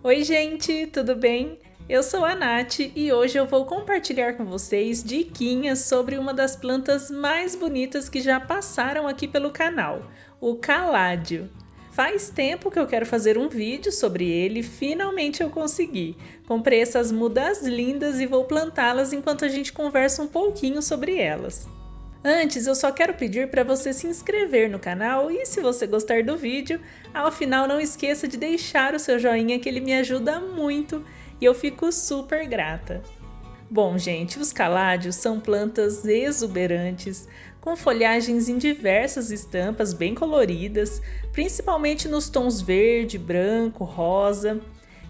Oi gente, tudo bem? Eu sou a Nath e hoje eu vou compartilhar com vocês diquinhas sobre uma das plantas mais bonitas que já passaram aqui pelo canal, o caládio. Faz tempo que eu quero fazer um vídeo sobre ele, finalmente eu consegui. Comprei essas mudas lindas e vou plantá-las enquanto a gente conversa um pouquinho sobre elas. Antes, eu só quero pedir para você se inscrever no canal e, se você gostar do vídeo, ao final não esqueça de deixar o seu joinha que ele me ajuda muito e eu fico super grata. Bom, gente, os caládios são plantas exuberantes, com folhagens em diversas estampas bem coloridas, principalmente nos tons verde, branco, rosa.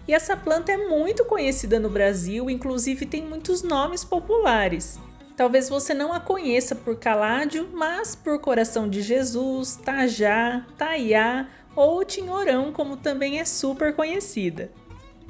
E essa planta é muito conhecida no Brasil, inclusive tem muitos nomes populares. Talvez você não a conheça por caládio, mas por coração de Jesus, tajá, taiá ou tinhorão, como também é super conhecida.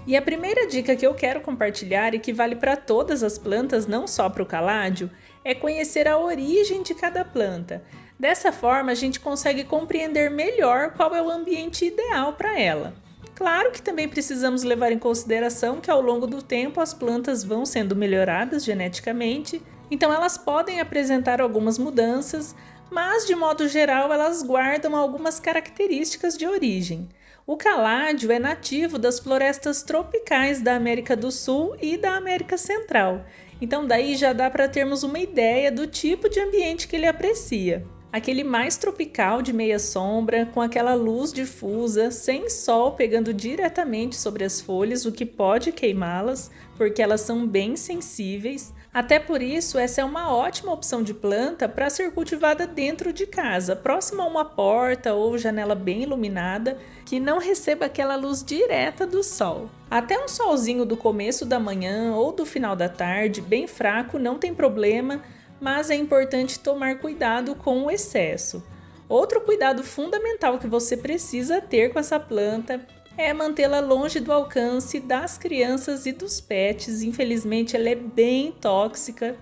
E a primeira dica que eu quero compartilhar e que vale para todas as plantas, não só para o caládio, é conhecer a origem de cada planta. Dessa forma, a gente consegue compreender melhor qual é o ambiente ideal para ela. Claro que também precisamos levar em consideração que ao longo do tempo as plantas vão sendo melhoradas geneticamente, então elas podem apresentar algumas mudanças, mas de modo geral elas guardam algumas características de origem. O caládio é nativo das florestas tropicais da América do Sul e da América Central, então daí já dá para termos uma ideia do tipo de ambiente que ele aprecia. Aquele mais tropical de meia sombra, com aquela luz difusa, sem sol pegando diretamente sobre as folhas, o que pode queimá-las, porque elas são bem sensíveis. Até por isso, essa é uma ótima opção de planta para ser cultivada dentro de casa, próximo a uma porta ou janela bem iluminada, que não receba aquela luz direta do sol. Até um solzinho do começo da manhã ou do final da tarde, bem fraco, não tem problema, mas é importante tomar cuidado com o excesso. Outro cuidado fundamental que você precisa ter com essa planta é mantê-la longe do alcance das crianças e dos pets. Infelizmente, ela é bem tóxica.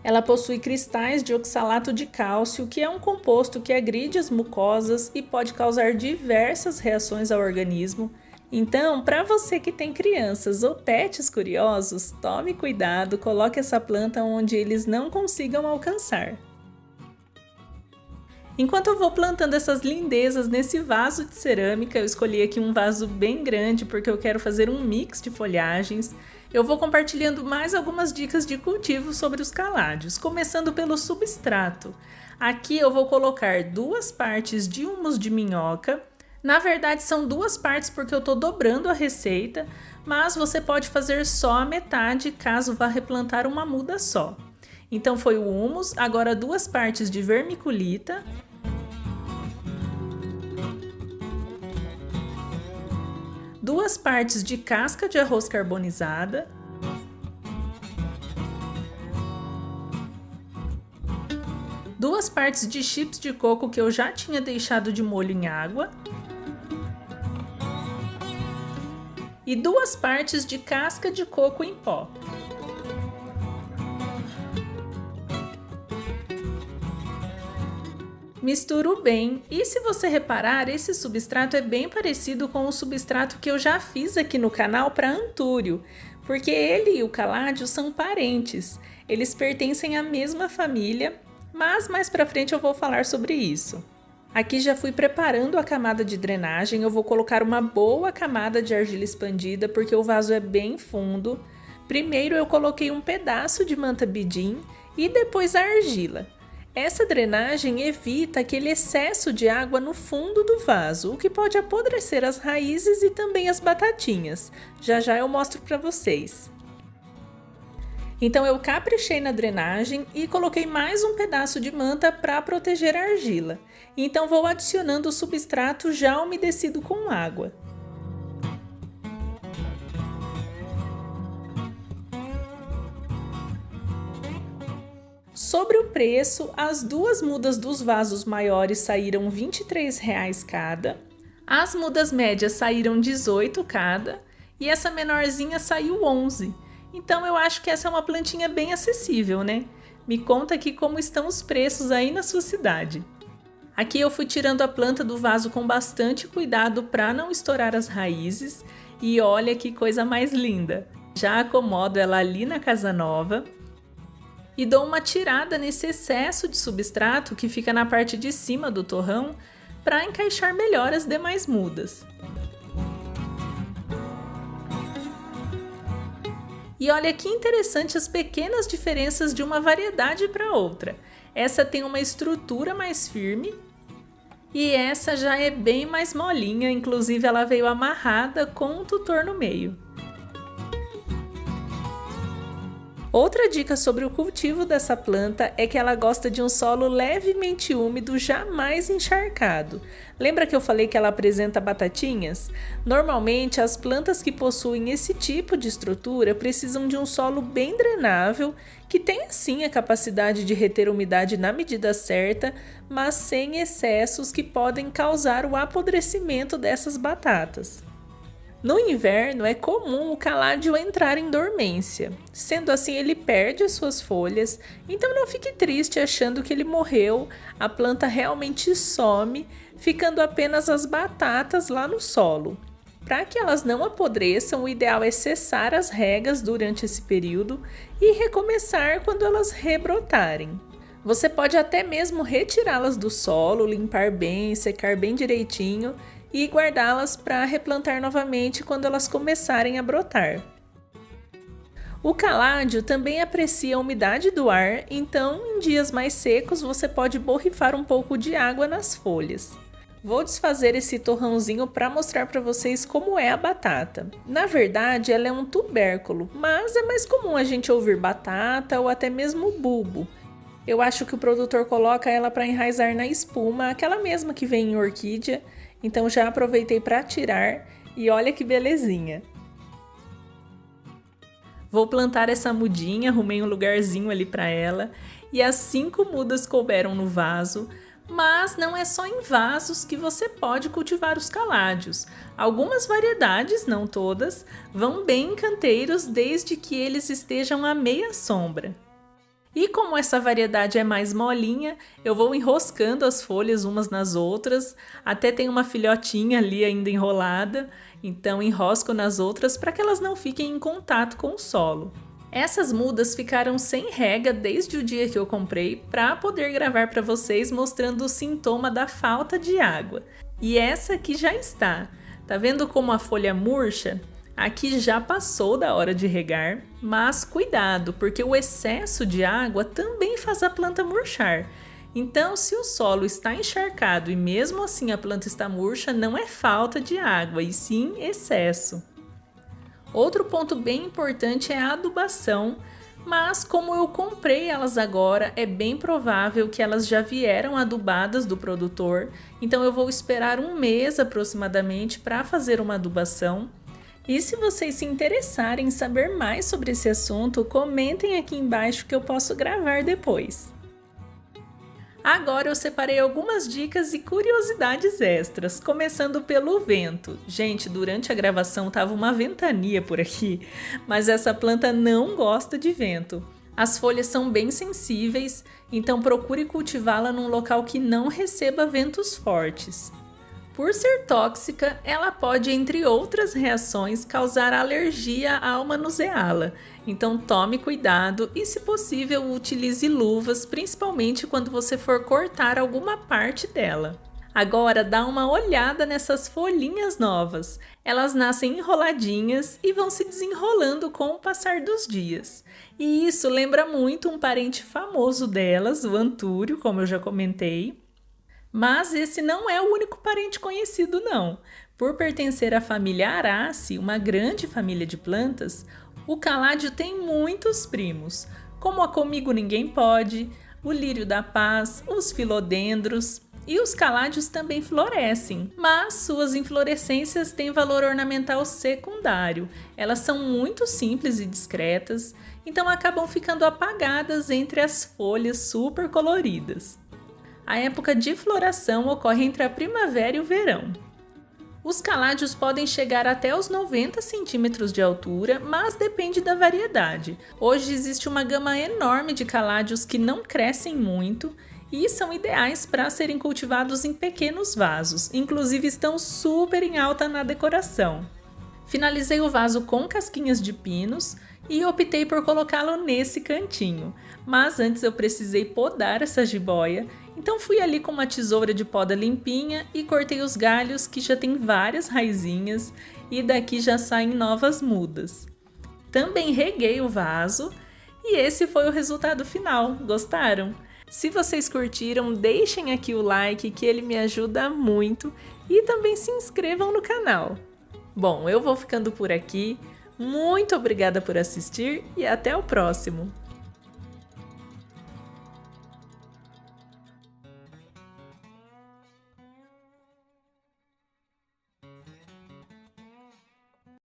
Ela possui cristais de oxalato de cálcio, que é um composto que agride as mucosas e pode causar diversas reações ao organismo. Então, para você que tem crianças ou pets curiosos, tome cuidado, coloque essa planta onde eles não consigam alcançar. Enquanto eu vou plantando essas lindezas nesse vaso de cerâmica, eu escolhi aqui um vaso bem grande porque eu quero fazer um mix de folhagens. Eu vou compartilhando mais algumas dicas de cultivo sobre os caládios, começando pelo substrato. Aqui eu vou colocar 2 partes de humus de minhoca. Na verdade são 2 partes porque eu estou dobrando a receita, mas você pode fazer só a metade caso vá replantar uma muda só. Então foi o humus, agora 2 partes de vermiculita, 2 partes de casca de arroz carbonizada, 2 partes de chips de coco que eu já tinha deixado de molho em água, e 2 partes de casca de coco em pó. Misturo bem e, se você reparar, esse substrato é bem parecido com o substrato que eu já fiz aqui no canal para antúrio, porque ele e o caládio são parentes, eles pertencem à mesma família, mas mais para frente eu vou falar sobre isso. Aqui já fui preparando a camada de drenagem, eu vou colocar uma boa camada de argila expandida porque o vaso é bem fundo. Primeiro eu coloquei um pedaço de manta bidim e depois a argila. Essa drenagem evita aquele excesso de água no fundo do vaso, o que pode apodrecer as raízes e também as batatinhas. Já já eu mostro para vocês. Então eu caprichei na drenagem e coloquei mais um pedaço de manta para proteger a argila. Então vou adicionando o substrato já umedecido com água. Sobre o preço, as 2 mudas dos vasos maiores saíram R$ 23,00 cada, as mudas médias saíram R$ 18,00 cada e essa menorzinha saiu R$ 11,00. Então eu acho que essa é uma plantinha bem acessível, né? Me conta aqui como estão os preços aí na sua cidade. Aqui eu fui tirando a planta do vaso com bastante cuidado para não estourar as raízes E olha que coisa mais linda! Já acomodo ela ali na casa nova e dou uma tirada nesse excesso de substrato que fica na parte de cima do torrão para encaixar melhor as demais mudas. E olha que interessante as pequenas diferenças de uma variedade para outra. Essa tem uma estrutura mais firme e essa já é bem mais molinha, inclusive ela veio amarrada com um tutor no meio. Outra dica sobre o cultivo dessa planta é que ela gosta de um solo levemente úmido, jamais encharcado. Lembra que eu falei que ela apresenta batatinhas? Normalmente, as plantas que possuem esse tipo de estrutura precisam de um solo bem drenável, que tenha sim a capacidade de reter umidade na medida certa, mas sem excessos que podem causar o apodrecimento dessas batatas. No inverno é comum o caládio entrar em dormência, sendo assim ele perde as suas folhas, então não fique triste achando que ele morreu, a planta realmente some, ficando apenas as batatas lá no solo. Para que elas não apodreçam, o ideal é cessar as regas durante esse período e recomeçar quando elas rebrotarem. Você pode até mesmo retirá-las do solo, limpar bem, secar bem direitinho e guardá-las para replantar novamente quando elas começarem a brotar. O caládio também aprecia a umidade do ar, então em dias mais secos você pode borrifar um pouco de água nas folhas. Vou desfazer esse torrãozinho para mostrar para vocês como é a batata. Na verdade, ela é um tubérculo, mas é mais comum a gente ouvir batata ou até mesmo bulbo. Eu acho que o produtor coloca ela para enraizar na espuma, aquela mesma que vem em orquídea. Então já aproveitei para tirar e olha que belezinha. Vou plantar essa mudinha, arrumei um lugarzinho ali para ela e as 5 mudas couberam no vaso, mas não é só em vasos que você pode cultivar os caládios. Algumas variedades, não todas, vão bem em canteiros desde que eles estejam à meia sombra. E como essa variedade é mais molinha, eu vou enroscando as folhas umas nas outras, até tem uma filhotinha ali ainda enrolada, então enrosco nas outras para que elas não fiquem em contato com o solo. Essas mudas ficaram sem rega desde o dia que eu comprei para poder gravar para vocês mostrando o sintoma da falta de água. E essa aqui já está. Tá vendo como a folha murcha? Aqui já passou da hora de regar, mas cuidado, porque o excesso de água também faz a planta murchar. Então, se o solo está encharcado e mesmo assim a planta está murcha, não é falta de água, e sim excesso. Outro ponto bem importante é a adubação, mas como eu comprei elas agora, é bem provável que elas já vieram adubadas do produtor, então eu vou esperar um mês aproximadamente para fazer uma adubação. E se vocês se interessarem em saber mais sobre esse assunto, comentem aqui embaixo que eu posso gravar depois. Agora eu separei algumas dicas e curiosidades extras, começando pelo vento. Gente, durante a gravação tava uma ventania por aqui, mas essa planta não gosta de vento. As folhas são bem sensíveis, então procure cultivá-la num local que não receba ventos fortes. Por ser tóxica, ela pode, entre outras reações, causar alergia ao manuseá-la. Então tome cuidado e, se possível, utilize luvas, principalmente quando você for cortar alguma parte dela. Agora dá uma olhada nessas folhinhas novas. Elas nascem enroladinhas e vão se desenrolando com o passar dos dias. E isso lembra muito um parente famoso delas, o antúrio, como eu já comentei. Mas esse não é o único parente conhecido não. Por pertencer à família Araceae, uma grande família de plantas, o caládio tem muitos primos, como a Comigo Ninguém Pode, o lírio da paz, os filodendros, e os caládios também florescem, mas suas inflorescências têm valor ornamental secundário. Elas são muito simples e discretas, então acabam ficando apagadas entre as folhas super coloridas. A época de floração ocorre entre a primavera e o verão. Os caládios podem chegar até os 90 centímetros de altura, mas depende da variedade. Hoje existe uma gama enorme de caládios que não crescem muito e são ideais para serem cultivados em pequenos vasos, inclusive estão super em alta na decoração. Finalizei o vaso com casquinhas de pinos e optei por colocá-lo nesse cantinho. Mas antes eu precisei podar essa jiboia, então fui ali com uma tesoura de poda limpinha e cortei os galhos que já tem várias raizinhas e daqui já saem novas mudas. Também reguei o vaso e esse foi o resultado final. Gostaram? Se vocês curtiram, deixem aqui o like que ele me ajuda muito e também se inscrevam no canal. Bom, eu vou ficando por aqui. Muito obrigada por assistir e até o próximo!